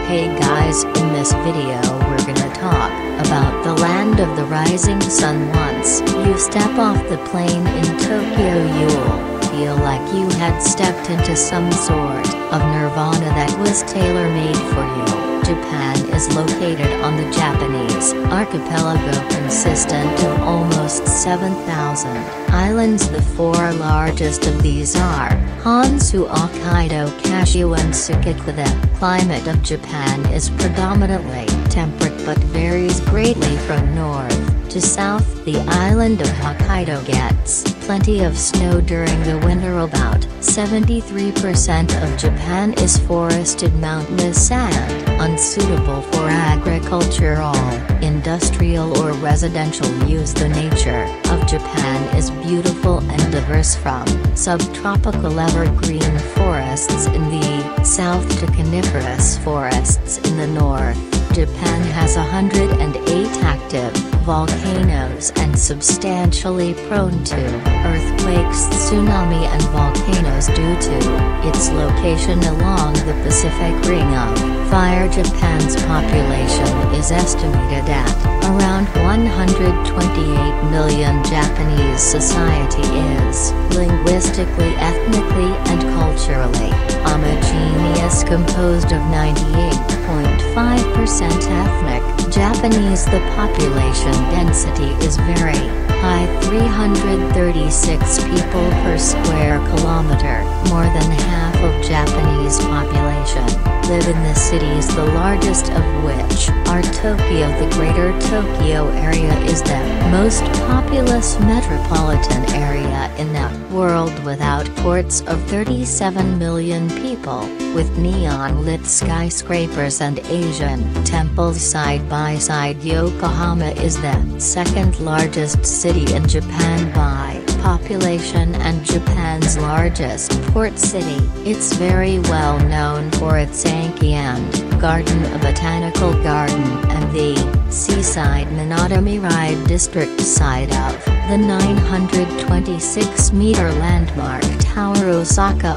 Hey guys, in this video we're gonna talk about the land of the rising sun. Once you step off the plane in Tokyo, you'll feel like you had stepped into some sort of nirvana that was tailor-made for you. Japan is located on the Japanese archipelago consistent of almost 7,000 islands. The four largest of these are Honshu, Hokkaido, Kyushu and Shikoku. The climate of Japan is predominantly temperate but varies greatly from north to south. The island of Hokkaido gets plenty of snow during the winter. About 73% of Japan is forested mountainous sand, unsuitable for agricultural, industrial or residential use. The nature of Japan is beautiful and diverse, from subtropical evergreen forests in the south to coniferous forests in the north. Japan has 108 active volcanoes and substantially prone to earthquakes, tsunami and volcanoes due to its location along the Pacific Ring of Fire. Japan's population is estimated at around 128 million. Japanese society is linguistically, ethnically and culturally homogeneous, composed of 98.5% ethnic Japanese. The population density is very high, 336 people per square kilometer. More than half of Japanese population live in the cities, the largest of which are Tokyo. The Greater Tokyo area is the most populous metropolitan area in the world, without ports of 37 million people, with neon-lit skyscrapers and Asian temples side by side. Yokohama is the second largest city in Japan by population and Japan's largest port city. It's very well known for its Anki Garden, a botanical garden, and the seaside Minatomirai district side of the 926-meter landmark tower. Osaka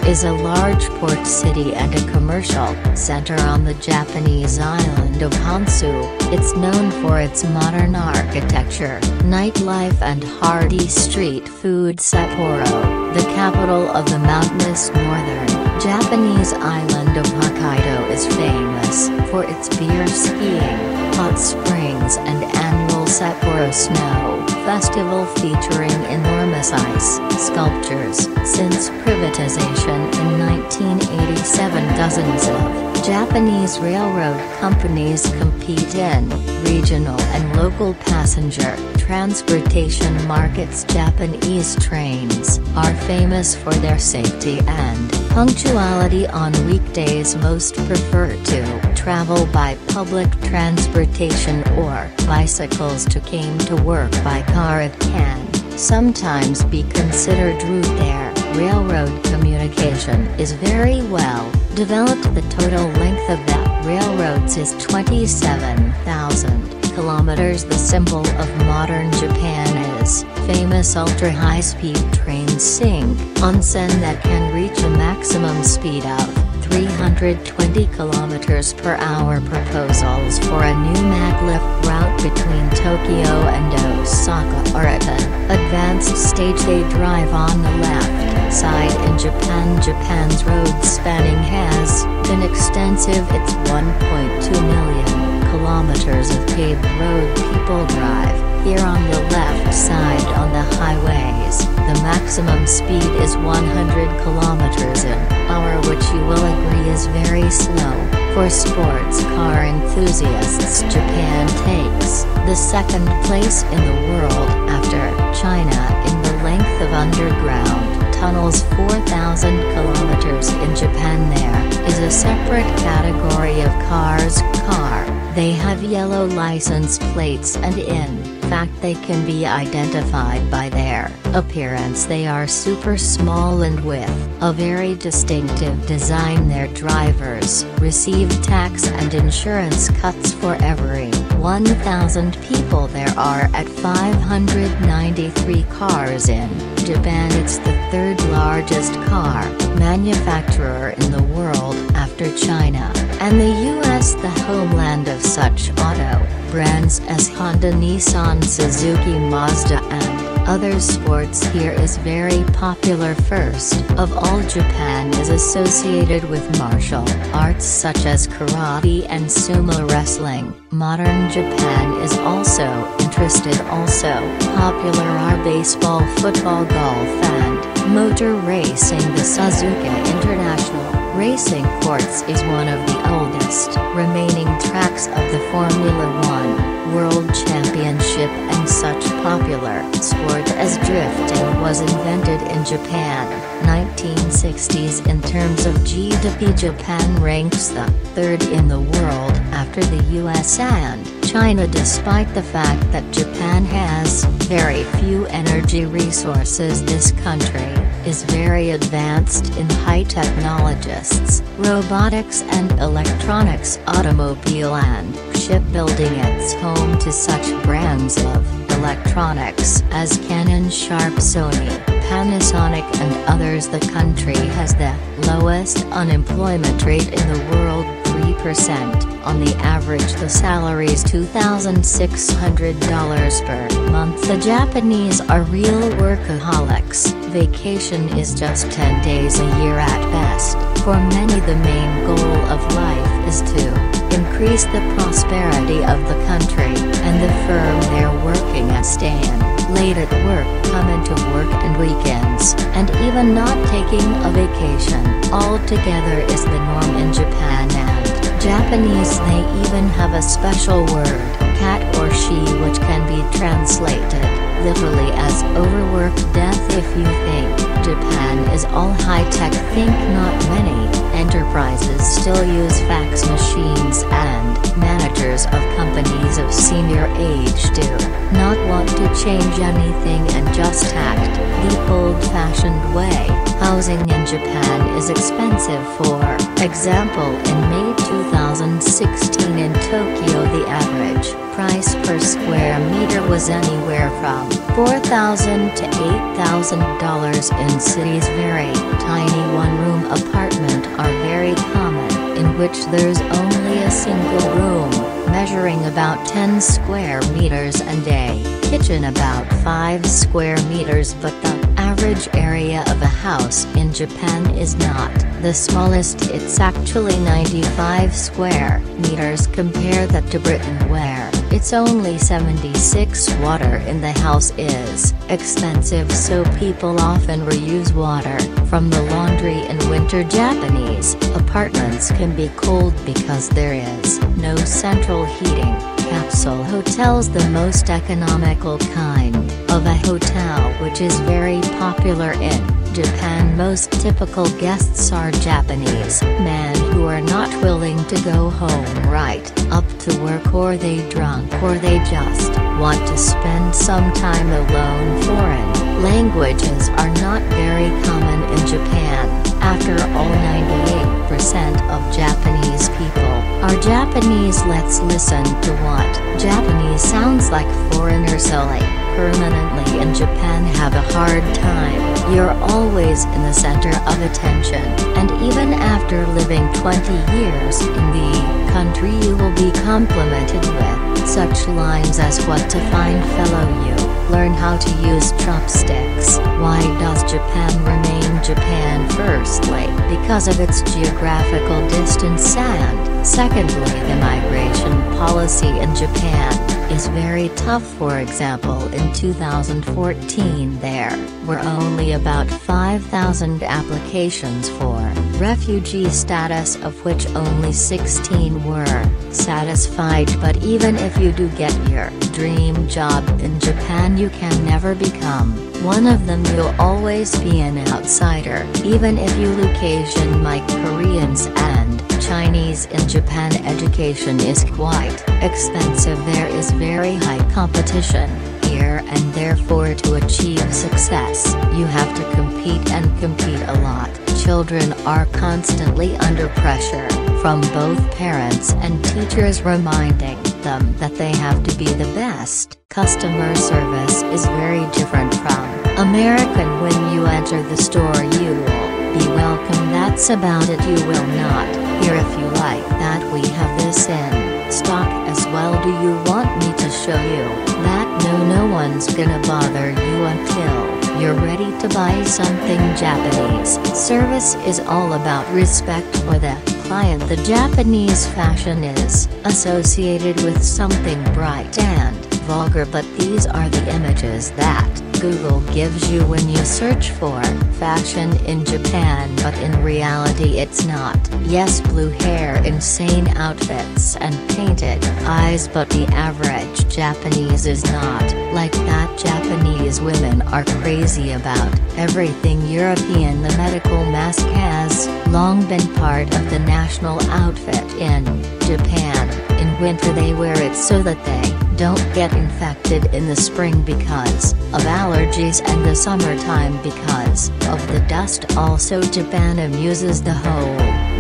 is a large port city and a commercial center on the Japanese island of Honshu. It's known for its modern architecture, nightlife and hearty street food. Sapporo, the capital of the mountainous northern Japanese island of Hokkaido, is famous for its beer skiing, hot springs and annual Sapporo Snow Festival featuring enormous ice sculptures. Since privatization in 1987, dozens of Japanese railroad companies compete in regional and local passenger transportation markets. Japanese trains are famous for their safety and punctuality on weekdays. Most prefer to travel by public transportation or bicycles to come to work by car. It can sometimes be considered rude there. Railroad communication is very well developed. The total length of the railroads is 27,000 kilometers. The symbol of modern Japan is famous ultra-high-speed trains Shinkansen that can reach a maximum speed of 320 kilometers per hour. Proposals for a new maglev route between Tokyo and Osaka are at an advanced stage. They drive on the left side in Japan. Japan's road spanning has been extensive. It's 1.2 million kilometers of paved road. People drive here on the left side on the highways. The maximum speed is 100 kilometers an hour, which you will agree is very slow. For sports car enthusiasts, Japan takes the second place in the world after China in the length of underground tunnels, 4,000 kilometers in Japan. There is a separate category of cars. They have yellow license plates and in fact they can be identified by their appearance. They are super small and with a very distinctive design. Their drivers receive tax and insurance cuts for every 1,000 people. There are at 593 cars in Japan. It's the third largest car manufacturer in the world after after China, and the US the homeland of such auto brands as Honda, Nissan, Suzuki, Mazda and other sports here is very popular. First of all, Japan is associated with martial arts such as karate and sumo wrestling. Modern Japan is also interested. Also popular are baseball, football, golf and motor racing. The Suzuka International Racing Courts is one of the oldest remaining tracks of the Formula One World Championship, and such popular sport as drifting was invented in Japan. 1960s. In terms of GDP, Japan ranks the third in the world after the US and China. Despite the fact that Japan has very few energy resources, this country is very advanced in high technologists, robotics and electronics, automobile and shipbuilding. It's home to such brands of electronics as Canon, Sharp, Sony, Panasonic and others. The country has the lowest unemployment rate in the world, 3%. On the average, the salary is $2,600 per month. The Japanese are real workaholics. Vacation is just 10 days a year at best. For many, the main goal of life is to increase the prosperity of the country and the firm they're working at. Staying late at work, come into work and weekends, and even not taking a vacation altogether is the norm in Japan. And Japanese, they even have a special word, cat or she, which can be translated literally as overwork death. If you think Japan is all high-tech, think not many enterprises still use fax machines, and managers of companies of senior age do not want to change anything and just act the old-fashioned way. Housing in Japan is expensive. For example, in May 2016 in Tokyo, the average price per square meter was anywhere from $4,000 to $8,000. In cities, very tiny one-room apartment are very common, in which there's only a single room, measuring about 10 square meters, and a kitchen about 5 square meters. But the average area of a house in Japan is not the smallest, it's actually 95 square meters. Compare that to Britain, where it's only 76. Water in the house is expensive, so people often reuse water from the laundry in winter. Japanese apartments can be cold because there is no central heating. Capsule hotels, the most economical kind of a hotel which is very popular in Japan. Most typical guests are Japanese men who are not willing to go home right up to work, or they drunk, or they just want to spend some time alone. Foreign languages are not very common in Japan. After all, 98% of Japanese people are Japanese. Let's listen to what Japanese sounds like. Foreigners silly permanently in Japan have a hard time. You're always in the center of attention, and even after living 20 years in the country, you will be complimented with such lines as what to find fellow you. Learn how to use chopsticks. Why does Japan remain Japan? Firstly, because of its geographical distance, and secondly, the migration policy in Japan is very tough. For example, in 2014 there were only about 5,000 applications for refugee status, of which only 16 were satisfied. But even if you do get your dream job in Japan, you can never become one of them. You'll always be an outsider, even if you look Asian like Koreans and Chinese. In Japan, education is quite expensive. There is very high competition here, and therefore to achieve success, you have to compete, and compete a lot. Children are constantly under pressure from both parents and teachers, reminding them that they have to be the best. Customer service is very different from American. When you enter the store, you will be welcome. That's about it. You will not Here, if you like that, we have this in stock as well. Do you want me to show you that? No one's gonna bother you until you're ready to buy something Japanese. Service is all about respect for the client. The Japanese fashion is associated with something bright and vulgar, but these are the images that Google gives you when you search for fashion in Japan, but in reality it's not. Yes, blue hair, insane outfits and painted eyes, but the average Japanese is not like that. Japanese women are crazy about everything European. The medical mask has long been part of the national outfit in Japan. In winter they wear it so that they don't get infected in the spring because of allergies, and the summertime because of the dust. Also, Japan amuses the whole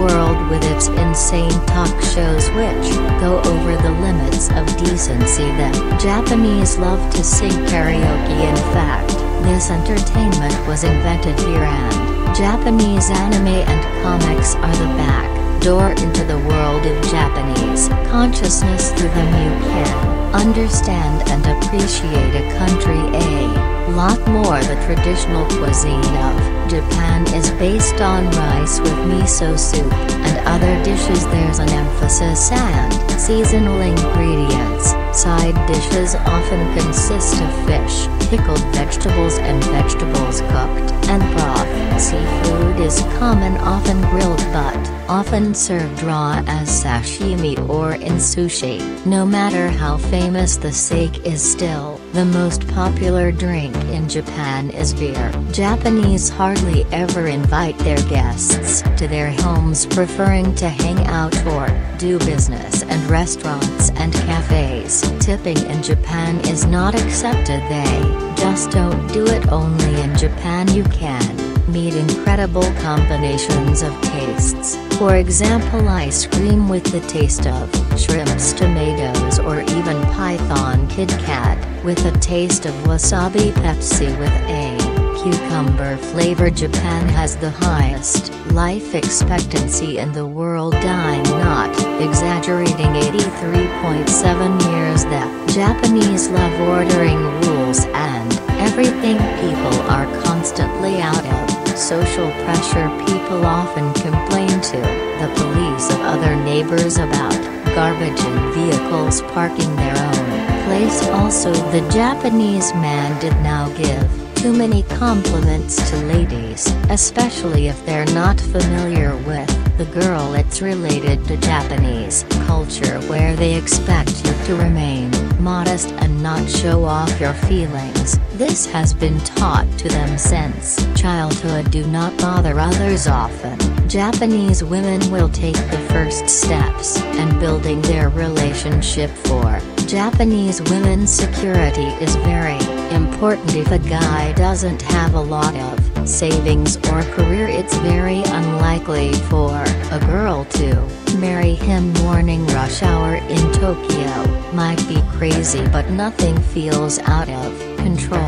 world with its insane talk shows which go over the limits of decency. The Japanese love to sing karaoke. In fact, this entertainment was invented here, and Japanese anime and comics are the back door into the world of Japanese consciousness. Through them you can understand and appreciate a country a lot more. The traditional cuisine of Japan is based on rice with miso soup and other dishes. There's an emphasis and seasonal ingredients. Side dishes often consist of fish, pickled vegetables and vegetables cooked, and broth. Seafood is common, often grilled but often served raw as sashimi or in sushi. No matter how famous the sake is, still the most popular drink in Japan is beer. Japanese hardly ever invite their guests to their homes, preferring to hang out or do business in restaurants and cafes. Tipping in Japan is not accepted. They just don't do it. Only in Japan you can meet incredible combinations of tastes. For example, ice cream with the taste of shrimps, tomatoes, or even Python Kit Kat with a taste of wasabi, Pepsi with a cucumber flavor. Japan has the highest life expectancy in the world, dying, not exaggerating, 83.7 years. The Japanese love ordering rules and everything. People are constantly out of social pressure. People often complain to the police of other neighbors about garbage in vehicles parking their own place. Also, the Japanese man did now give too many compliments to ladies, especially if they're not familiar with the girl. It's related to Japanese culture, where they expect you to remain modest and not show off your feelings. This has been taught to them since childhood. Do not bother others often. Japanese women will take the first steps in building their relationship. For Japanese women, security is very important. If a guy doesn't have a lot of savings or career, it's very unlikely for a girl to marry him. Morning rush hour in Tokyo might be crazy, but nothing feels out of control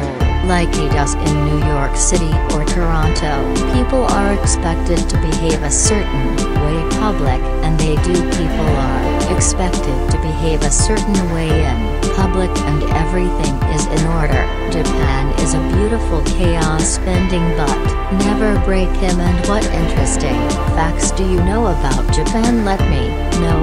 like it does in New York City or Toronto. People are expected to behave a certain way in public, and they do. People are expected to behave a certain way in public, and everything is in order. Japan is a beautiful chaos, spending but never break him. And what interesting facts do you know about Japan? Let me know